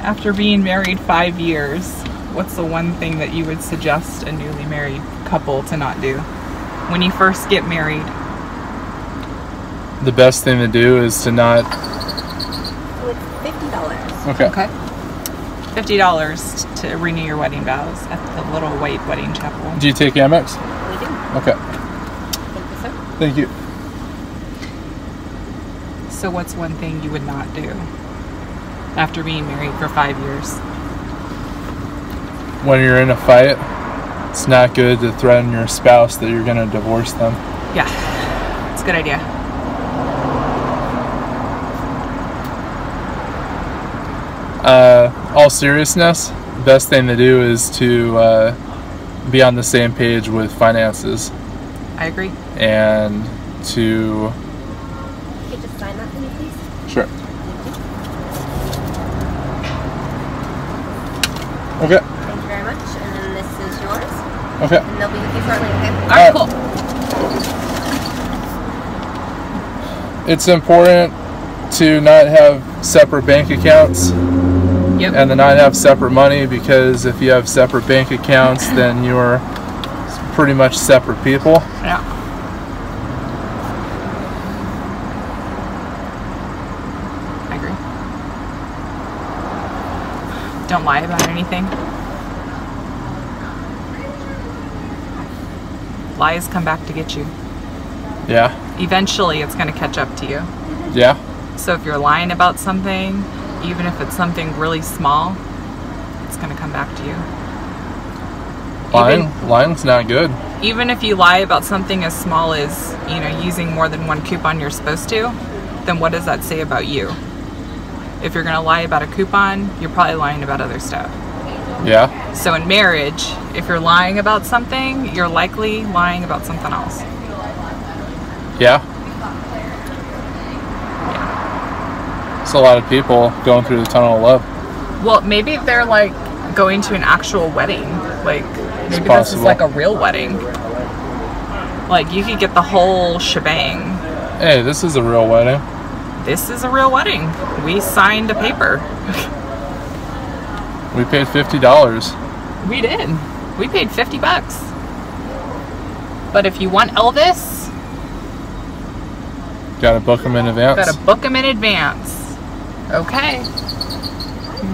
After being married 5 years, what's the one thing that you would suggest a newly married couple to not do when you first get married? The best thing to do is to not... It's $50. Okay. $50 to renew your wedding vows at the little white wedding chapel. Do you take Amex? We do. Okay. Thank you, sir. Thank you. So what's one thing you would not do after being married for 5 years? When you're in a fight, it's not good to threaten your spouse that you're going to divorce them. Yeah, it's a good idea. All seriousness, the best thing to do is to be on the same page with finances. I agree. And to... You could just sign that for me, please? Sure. Okay. Thank you very much. And then this is yours. Okay. And they'll be with you shortly, okay? Alright, cool. It's important to not have separate bank accounts. Yep. And to not have separate money, because if you have separate bank accounts, then you're pretty much separate people. Yeah. I agree. Don't lie about anything. Lies come back to get you. Yeah. Eventually, it's going to catch up to you. Yeah. So if you're lying about something, even if it's something really small, it's going to come back to you. Lying's not good. Even if you lie about something as small as, using more than one coupon you're supposed to, then what does that say about you? If you're going to lie about a coupon, you're probably lying about other stuff. Yeah. So in marriage, if you're lying about something, you're likely lying about something else. Yeah. It's a lot of people going through the tunnel of love. Well, maybe they're like going to an actual wedding. Like maybe this is like a real wedding. Like you could get the whole shebang. Hey, this is a real wedding. This is a real wedding. We signed a paper. We paid $50. We did. We paid $50. But if you want Elvis, gotta book them in advance. Gotta book them in advance. Okay.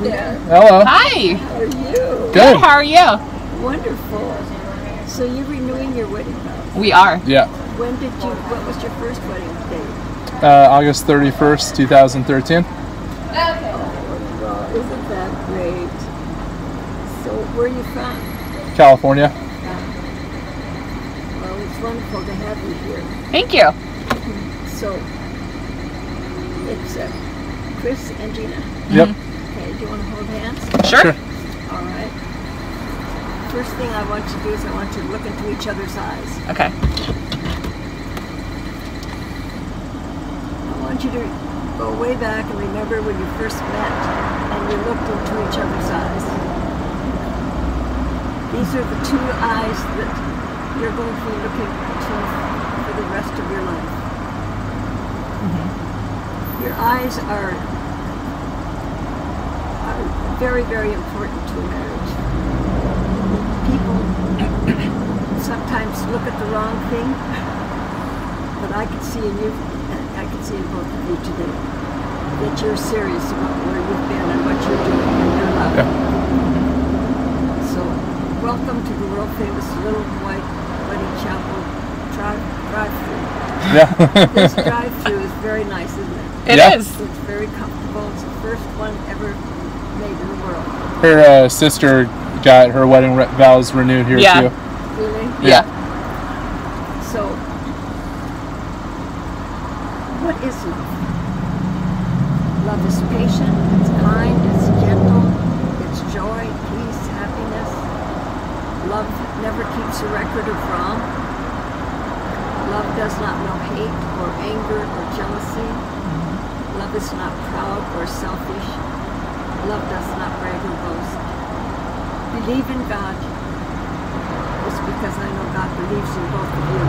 Yeah. Hello. Hi. How are you? Good. How are you? Wonderful. So you're renewing your wedding vows. We are. Yeah. What was your first wedding date? August 31st, 2013. Well, isn't that great? So where are you from? California. Well, it's wonderful to have you here. Thank you. So it's Chris and Gina. Yep. Okay, do you want to hold hands? Sure. All right. First thing I want you to do is I want you to look into each other's eyes. Okay. I want you to go way back and remember when you first met and you looked into each other's eyes. These are the two eyes that you're going to be looking into for the rest of your life. Your eyes are very, very important to a marriage. People sometimes look at the wrong thing, but I can see in you, and I can see in both of you today, that you're serious about where you've been and what you're doing in your life. Yeah. So, welcome to the world famous Little White Wedding Chapel drive-through. Yeah. This drive-through is very nice, isn't it? It Yeah. is. It's very comfortable. It's the first one ever made in the world. Her sister got her wedding vows renewed here Yeah. too. Really? Yeah. So, what is love? Love is patient, it's kind, it's gentle, it's joy, peace, happiness. Love never keeps a record of wrong. Love does not know hate or anger or jealousy. Love is not proud or selfish. Love does not brag or boast. Believe in God. It's because I know God believes in both of you.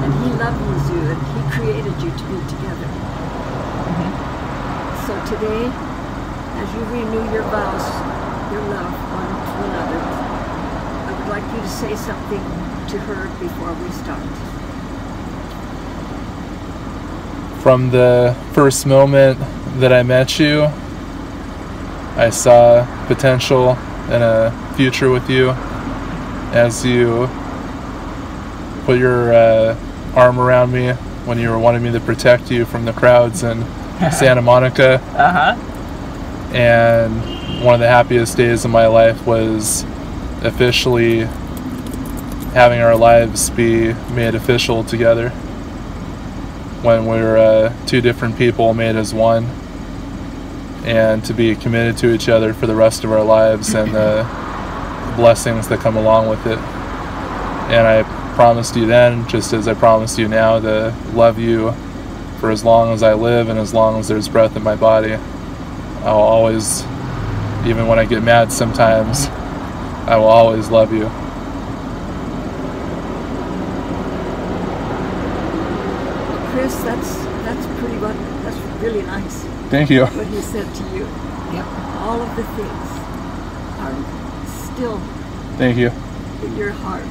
And He loves you and He created you to be together. So today, as you renew your vows, your love one to another, I would like you to say something to her before we start. From the first moment that I met you, I saw potential and a future with you. As you put your arm around me when you were wanting me to protect you from the crowds in Santa Monica. And one of the happiest days of my life was officially having our lives be made official together, when we're two different people made as one, and to be committed to each other for the rest of our lives and the blessings that come along with it. And I promised you then, just as I promised you now, to love you for as long as I live and as long as there's breath in my body. I'll always, even when I get mad sometimes, I will always love you. Chris, that's pretty much, that's really nice. Thank you. What he said to you. Yep. All of the things are still Thank you. in your heart.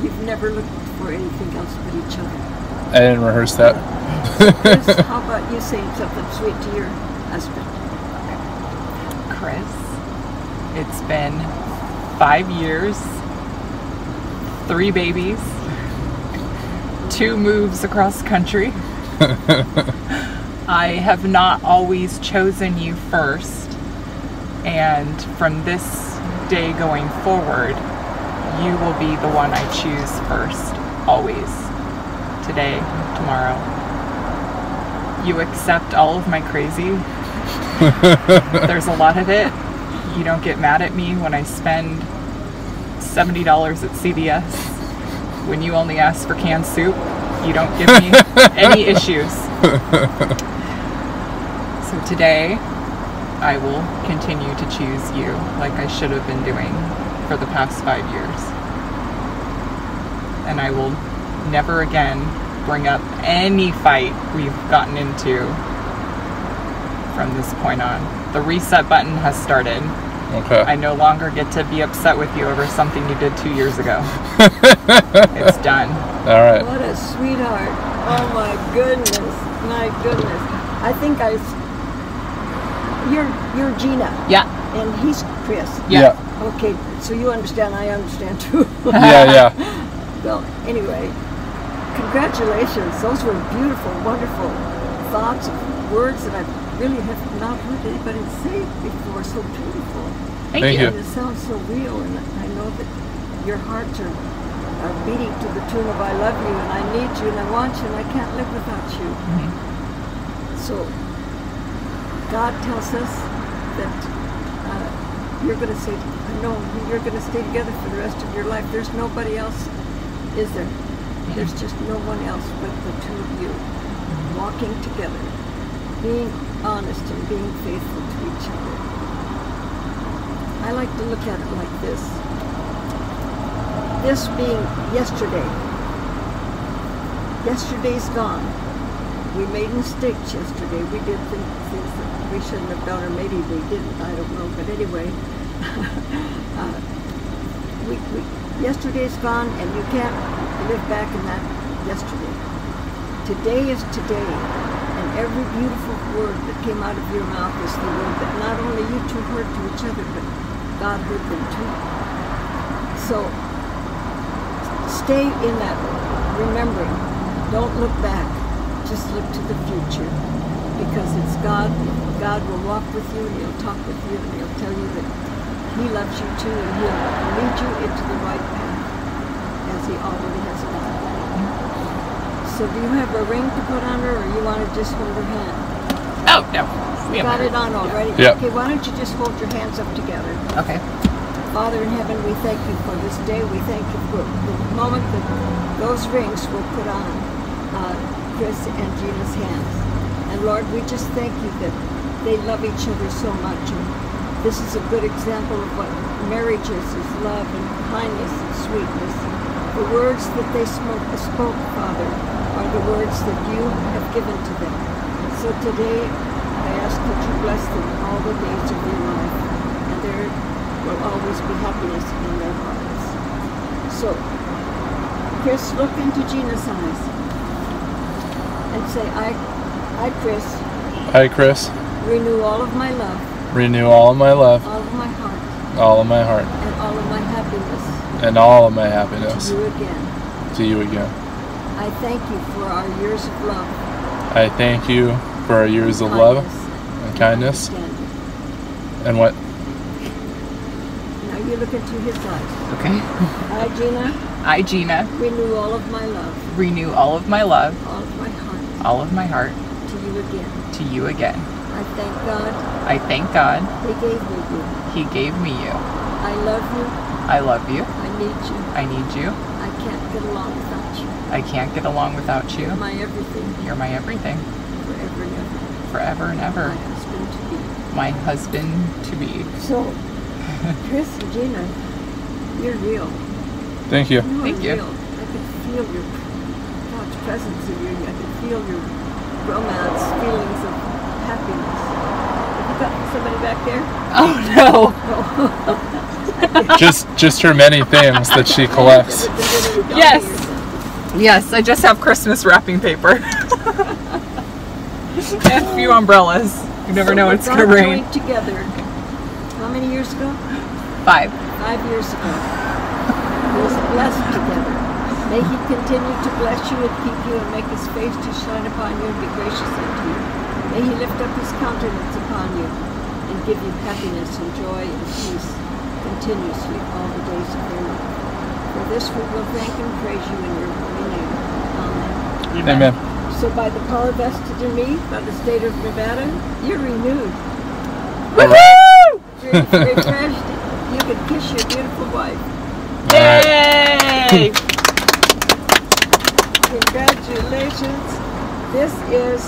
You've never looked for anything else but each other. I didn't rehearse that. Chris, how about you saying something sweet to your husband? Chris, it's been 5 years, 3 babies, 2 moves across country. I have not always chosen you first, and from this day going forward, you will be the one I choose first, always. Today, tomorrow. You accept all of my crazy. There's a lot of it. You don't get mad at me when I spend $70 at CVS. When you only ask for canned soup, you don't give me any issues. So today, I will continue to choose you like I should have been doing for the past 5 years. And I will never again bring up any fight we've gotten into from this point on. The reset button has started. Okay. I no longer get to be upset with you over something you did 2 years ago. It's done. All right. What a sweetheart. Oh my goodness. My goodness. I think you're Gina. Yeah. And he's Chris. Yeah. Okay, so you understand, I understand too. Yeah. Well, anyway, congratulations. Those were beautiful, wonderful thoughts, words that I really have not heard anybody say before. So beautiful. Thank you. And it sounds so real, and I know that your hearts are beating to the tune of I love you, and I need you, and I want you, and I can't live without you. So God tells us that you're going to say, no, you're going to stay together for the rest of your life. There's nobody else, is there? There's just no one else but the two of you walking together, being honest and being faithful to each other. I like to look at it like this. This being yesterday. Yesterday's gone. We made mistakes yesterday. We did things that we shouldn't have done, or maybe we didn't, I don't know. But anyway, yesterday's gone, and you can't live back in that yesterday. Today is today, and every beautiful word that came out of your mouth is the word that not only you two heard to each other, but God heard them too. So stay in that remembering. Don't look back. Just look to the future, because it's God. God will walk with you, and He'll talk with you, and He'll tell you that He loves you too, and He'll lead you into the right path, as He already has done. So do you have a ring to put on her, or you want to just hold her hand? Oh, no. We Got it on already? Yeah. Okay, why don't you just hold your hands up together? Okay. Father in heaven, we thank you for this day. We thank you for the moment that those rings were put on Chris and Gina's hands. And Lord, we just thank you that they love each other so much. And this is a good example of what marriage is love and kindness and sweetness. The words that they spoke, Father, are the words that you have given to them. So today, I ask that you bless them all the days of their life, and there will always be happiness in their hearts. So, Chris, look into Gina's eyes and say, I, Chris, I, Chris, renew all of my love, renew all of my love, all of my heart, all of my heart, and all of my happiness and all of my happiness to you again. to you again. I thank you for our years of love, I thank you for our years of love and kindness. understanding. And what? Now you look into his eyes. Okay. I, Gina, I, Gina, renew all of my love, renew all of my love, all of my heart, all of my heart, to you again. to you again. I thank God I thank God He gave me you. He gave me you. I love you. I love you. I need you. I need you. I can't get along without you. I can't get along without you. You're my everything, You're my everything, forever and ever. forever and My ever. husband to be. My husband to be. So, Chris and Gina, you're real. Thank you. You are Thank you. real. I can feel your God's presence in you. I can feel your romance, feelings of happiness. Have you got somebody back there? Oh no. Just her many things that she collects. Yes. Yes, I just have Christmas wrapping paper. And a few umbrellas. You never know when it's gonna rain. Joined together. How many years ago? 5. 5 years ago. He was blessed together. May He continue to bless you and keep you and make His face to shine upon you and be gracious unto you. May He lift up His countenance upon you and give you happiness and joy and peace continuously all the days of your life. For this we will thank and praise you in your holy name. Amen. Amen. So by the power vested in me by the state of Nevada, you're renewed. Woohoo! You're refreshed. You can kiss your beautiful wife. Yay! Congratulations. This is